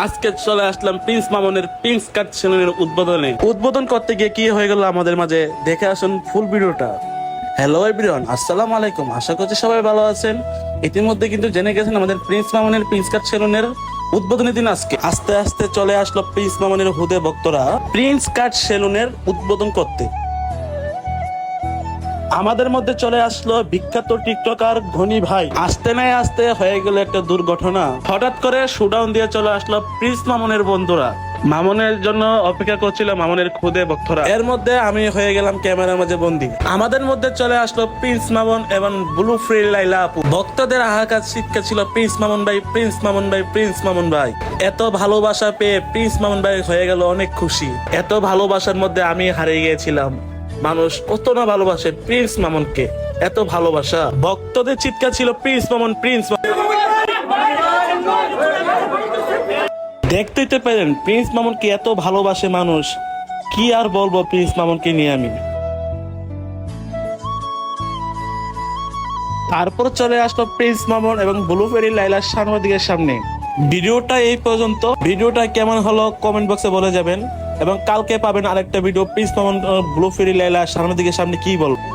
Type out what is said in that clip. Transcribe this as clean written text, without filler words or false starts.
আজকে চলে আসলাম প্রিন্স মামুনের প্রিন্স কাট সেলুনের উদ্বোধন করতে গিয়ে কি হয়ে গেল আমাদের মাঝে, দেখে আসুন ফুল ভিডিওটা। হ্যালো এভরিওয়ান, আসসালামু আলাইকুম। আশা করছি সবাই ভালো আছেন। ইতিমধ্যে কিন্তু জেনে গেছেন আমাদের প্রিন্স মামুনের প্রিন্স কাট সেলুনের উদ্বোধনী দিন আজকে। আস্তে আস্তে চলে আসলো প্রিন্স মামুনের হুদে ভক্তরা প্রিন্স কাট সেলুনের উদ্বোধন করতে। আমাদের মধ্যে চলে আসলো বিখ্যাত টিকটকার ধনী ভাই। আসতে নাই আসতে হয়ে গেল একটা দুর্ঘটনা। হঠাৎ করে শুডাউন দিয়ে চলে আসলো প্রিন্স মামুনের বন্ধুরা। মামুনের জন্য অপেক্ষা করছিল মামুনের খুদে ভক্তরা। এর মধ্যে আমি হয়ে গেলাম ক্যামেরার মাঝে বন্দি। আমাদের মধ্যে চলে আসলো প্রিন্স মামুন এবং ব্লু ফ্রি লাইলা আপু। ভক্তদের হাহাকার শিক্ষা ছিল প্রিন্স মামুন ভাই, প্রিন্স মামুন ভাই, প্রিন্স মামুন ভাই। এত ভালোবাসা পেয়ে প্রিন্স মামুন ভাই হয়ে গেল অনেক খুশি। এত ভালোবাসার মধ্যে আমি হারিয়ে গিয়েছিলাম। মানুষ কত না ভালোবাসে প্রিন্স মামুনকে, এত ভালোবাসা। ভক্তদের চিৎকার ছিল প্রিন্স মামুন, প্রিন্স মামুন। দেখতেই তো পেলেন প্রিন্স মামুনকে এত ভালোবাসে মানুষ। কি আর বলবো প্রিন্স মামুনকে নিয়ে আমি। তারপর চলে আসলো প্রিন্স মামুন এবং ব্লুবেরি লাইলার সাংবাদিকের সামনে। ভিডিওটা এই পর্যন্ত। ভিডিওটা কেমন হলো কমেন্ট বক্সে বলে যাবেন। এবং কালকে পাবেন আরেকটা ভিডিও প্রিন্স মামুন ব্লুবেরি লাইলার সাংবাদিকের সামনে কি বলবো।